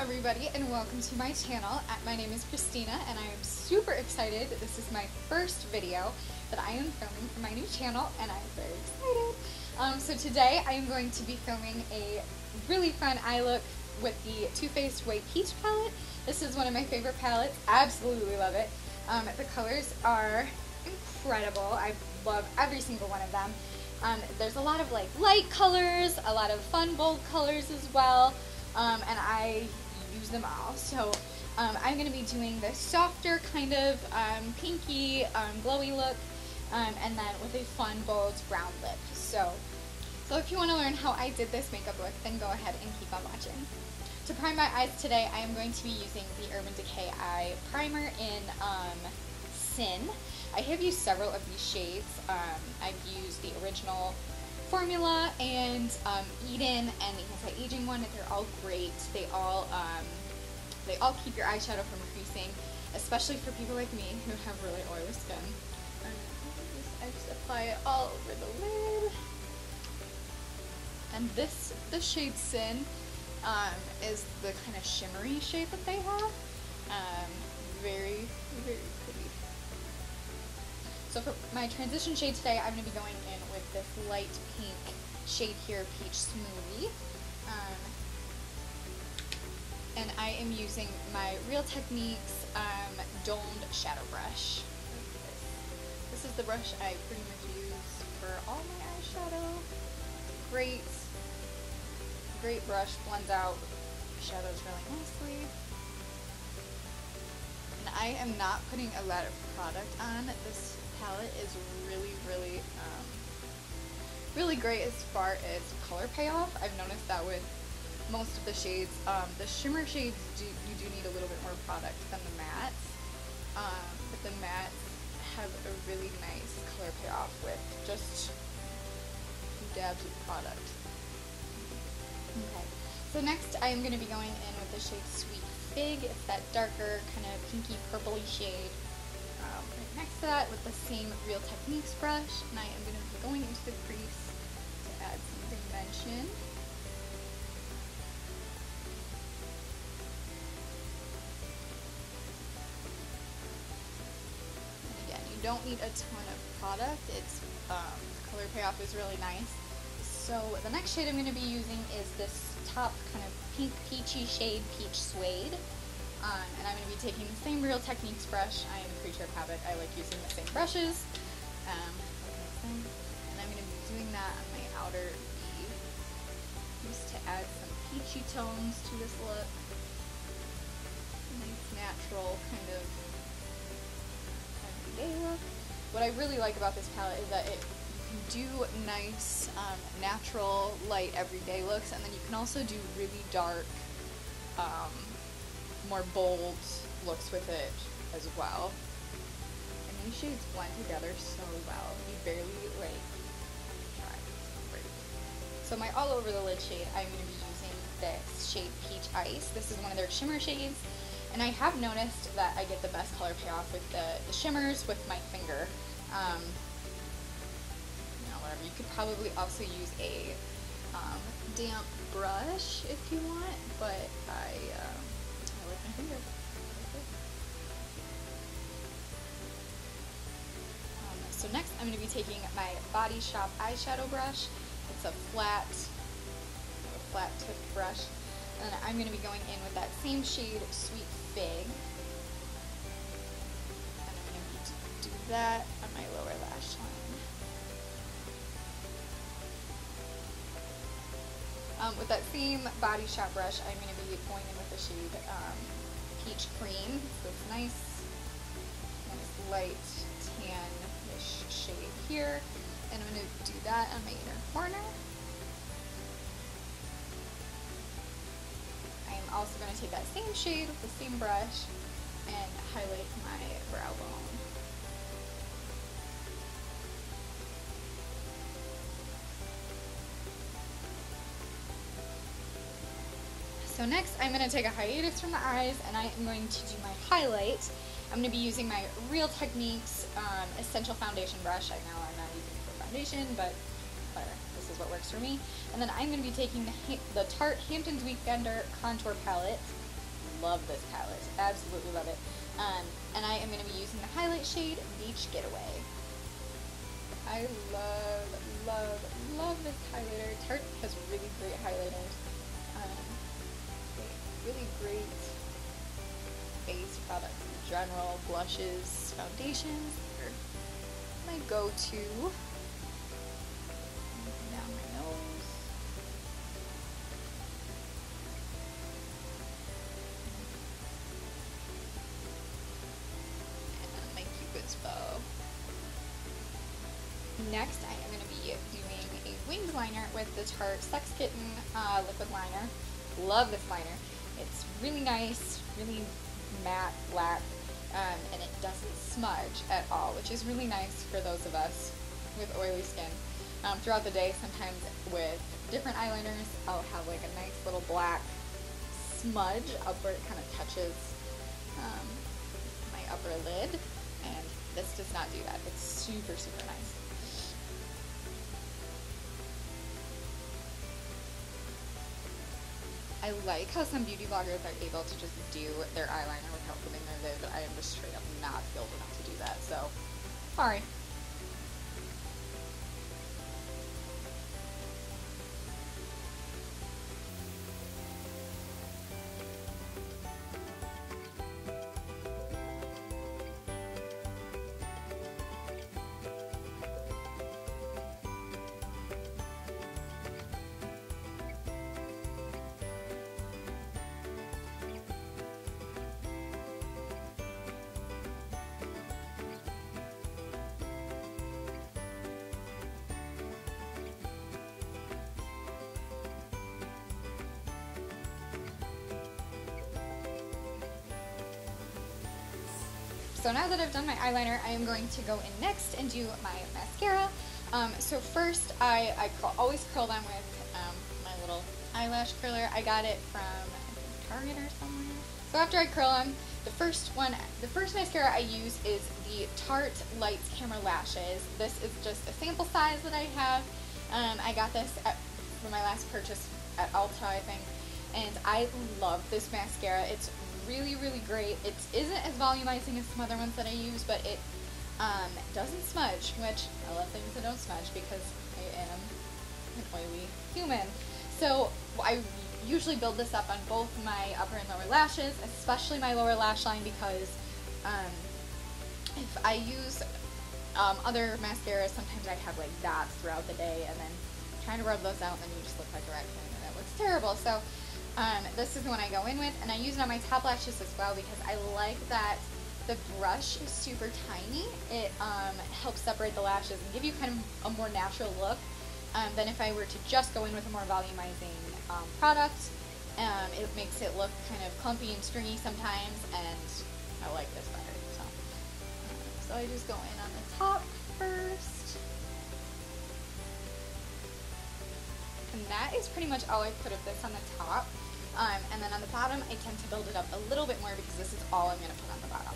everybody, and welcome to my channel. My name is Christina and I am super excited. This is my first video that I am filming for my new channel and I'm very excited. So today I am going to be filming a really fun eye look with the Too Faced White Peach palette. This is one of my favorite palettes. Absolutely love it. The colors are incredible. I love every single one of them. There's a lot of like light colors, a lot of fun bold colors as well. And I use them all. So I'm going to be doing this softer kind of pinky, glowy look, and then with a fun bold brown lip. So if you want to learn how I did this makeup look, then go ahead and keep on watching. To prime my eyes today, I am going to be using the Urban Decay Eye Primer in Sin. I have used several of these shades. I've used the original formula and Eden and the anti-aging one. They're all great. They all keep your eyeshadow from creasing, especially for people like me who have really oily skin. I just apply it all over the lid. And the shade Sin is the kind of shimmery shade that they have. Very, very pretty. So for my transition shade today, I'm going to be going in with this light pink shade here, Peach Smoothie. And I am using my Real Techniques domed shadow brush. This is the brush I pretty much use for all my eyeshadow. Great brush, blends out shadows really nicely. And I am not putting a lot of product on. This palette is really great as far as color payoff. I've noticed that with most of the shades. The shimmer shades, you do need a little bit more product than the mattes, but the mattes have a really nice color payoff with just a few dabs of product. Okay, so next I am going to be going in with the shade Sweet Fig. It's that darker kind of pinky purpley shade. Right next to that with the same Real Techniques brush, and I am going to be going into the crease to add some dimension. And again, you don't need a ton of product. It's color payoff is really nice. So the next shade I'm going to be using is this top kind of pink peachy shade, Peach Suede. And I'm going to be taking the same Real Techniques brush. I am a creature of habit. I like using the same brushes. And I'm going to be doing that on my outer V, just to add some peachy tones to this look. Nice natural kind of everyday look. What I really like about this palette is that you can do nice, natural, light, everyday looks, and then you can also do really dark, more bold looks with it as well. And these shades blend together so well. You barely try. It's great. So my all over the lid shade, I'm going to be using this shade Peach Ice. This is one of their shimmer shades, and I have noticed that I get the best color payoff with the shimmers with my finger. Whatever. You could probably also use a damp brush if you want, but I like my finger. So next I'm going to be taking my Body Shop eyeshadow brush. It's a flat tipped brush, and I'm going to be going in with that same shade Sweet Fig, and I'm going to do that on my lower lash line. With that same Body Shop brush, I'm going to be going in with the shade Peach Cream. So it's nice light tan-ish shade here. And I'm going to do that on my inner corner. I am also going to take that same shade with the same brush and highlight my brow bone. So next I'm going to take a hiatus from the eyes and I am going to do my highlight. I'm going to be using my Real Techniques Essential Foundation brush. I know I'm not using it for foundation, but this is what works for me. And then I'm going to be taking the Tarte Hamptons Weekender Contour Palette love this palette. Absolutely love it. And I am going to be using the highlight shade Beach Getaway. I love this highlighter. Tarte has really great highlighters. Really great base products in general. Blushes, foundations are my go-to. Down my nose. And my Cupid's bow. Next, I am going to be doing a winged liner with the Tarte Sex Kitten liquid liner. Love this liner. It's really nice, really matte black, and it doesn't smudge at all, which is really nice for those of us with oily skin. Throughout the day, sometimes with different eyeliners, I'll have like a nice little black smudge up where it kind of touches my upper lid, and this does not do that. It's super, super nice. I like how some beauty bloggers are able to just do their eyeliner without putting their lid, but I am just straight up not skilled enough to do that, so sorry. So now that I've done my eyeliner, I am going to go in next and do my mascara. So first, I always curl them with my little eyelash curler. I got it from Target or somewhere. So after I curl them, the first mascara I use is the Tarte Lights Camera Lashes. This is just a sample size that I have. I got this for my last purchase at Ulta, I think, and I love this mascara. It's really, really great. It isn't as volumizing as some other ones that I use, but it doesn't smudge, which I love things that don't smudge because I am an oily human. So I usually build this up on both my upper and lower lashes, especially my lower lash line, because if I use other mascaras, sometimes I have like dots throughout the day, and then trying to rub those out, and then you just look like a raccoon, and it looks terrible. So this is the one I go in with, and I use it on my top lashes as well because I like that the brush is super tiny. It helps separate the lashes and give you kind of a more natural look than if I were to just go in with a more volumizing product. It makes it look kind of clumpy and stringy sometimes, and I like this better. So I just go in on the top first. And that is pretty much all I put of this on the top. And then on the bottom, I tend to build it up a little bit more because this is all I'm going to put on the bottom.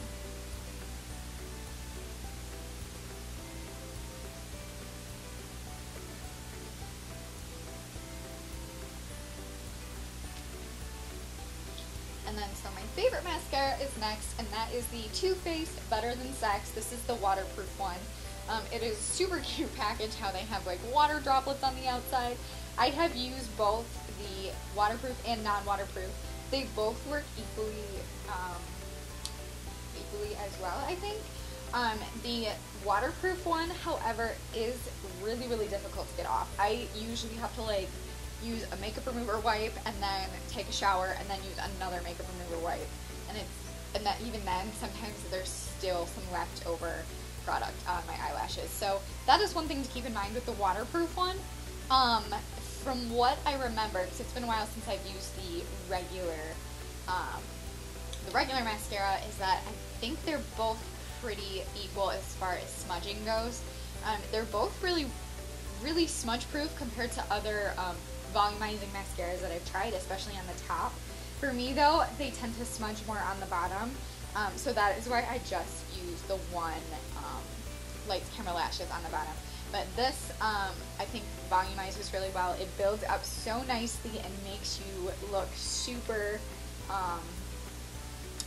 And then, so my favorite mascara is next, and that is the Too Faced Better Than Sex. This is the waterproof one. It is super cute package how they have like water droplets on the outside. I have used both the waterproof and non-waterproof. They both work equally as well, I think. The waterproof one, however, is really, really difficult to get off. I usually have to like use a makeup remover wipe and then take a shower and then use another makeup remover wipe. And that even then, sometimes there's still some leftover product on my eyelashes. So that is one thing to keep in mind with the waterproof one. From what I remember, because it's been a while since I've used the regular mascara, is that I think they're both pretty equal as far as smudging goes. They're both really, really smudge proof compared to other volumizing mascaras that I've tried, especially on the top. For me though, they tend to smudge more on the bottom, so that is why I just use the one Lights Camera Lashes on the bottom. But this, I think, volumizes really well. It builds up so nicely and makes you look super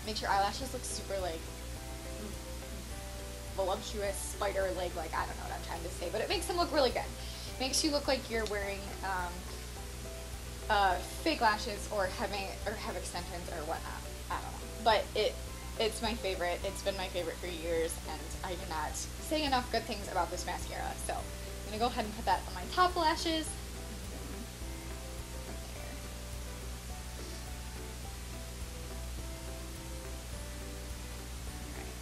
makes your eyelashes look super like voluptuous, spider leg, like I don't know what I'm trying to say, but it makes them look really good. Makes you look like you're wearing fake lashes or have extensions or whatnot. I don't know, but it's my favorite. It's been my favorite for years, and I cannot say enough good things about this mascara. So I'm gonna go ahead and put that on my top lashes.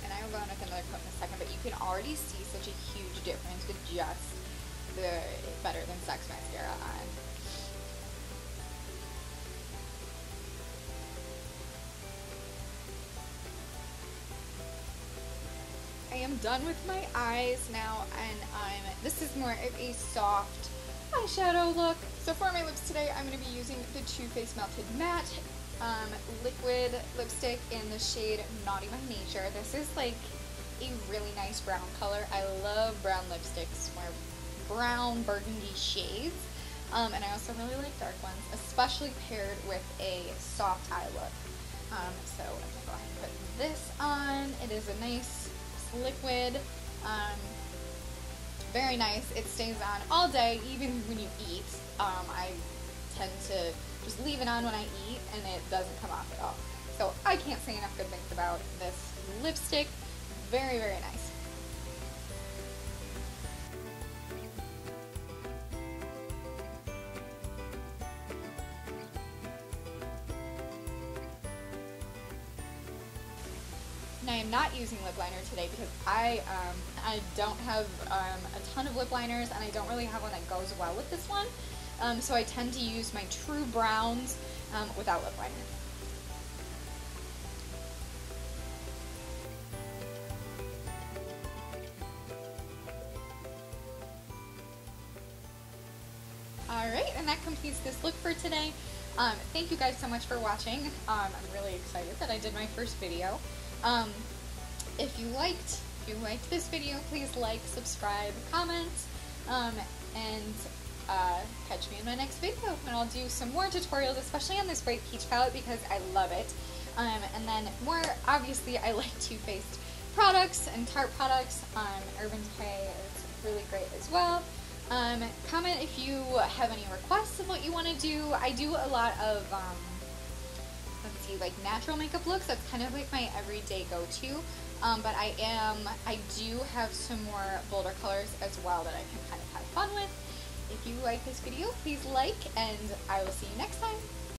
And I will go in with another coat in a second, but you can already see such a huge difference with just the Better Than Sex mascara on. I am done with my eyes now, and this is more of a soft eyeshadow look. So for my lips today, I'm going to be using the Too Faced Melted Matte liquid lipstick in the shade Naughty by Nature. This is like a really nice brown color. I love brown lipsticks, more brown burgundy shades, and I also really like dark ones, especially paired with a soft eye look. So I'm going to go ahead and put this on. It is a nice liquid, very nice. It stays on all day, even when you eat. I tend to just leave it on when I eat, and it doesn't come off at all. So I can't say enough good things about this lipstick. Very, very nice. And I am not using lip liner today because I don't have a ton of lip liners, and I don't really have one that goes well with this one. So I tend to use my True Browns without lip liner. Alright, and that completes this look for today. Thank you guys so much for watching. I'm really excited that I did my first video. If you liked this video, please like, subscribe, comment, and catch me in my next video when I'll do some more tutorials, especially on this bright peach palette because I love it. And then more, obviously, I like Too Faced products and Tarte products. Urban Decay is really great as well. Comment if you have any requests of what you want to do. I do a lot of, let's see, like natural makeup looks. That's kind of like my everyday go-to. But I do have some more bolder colors as well that I can kind of have fun with. If you like this video, please like, and I will see you next time.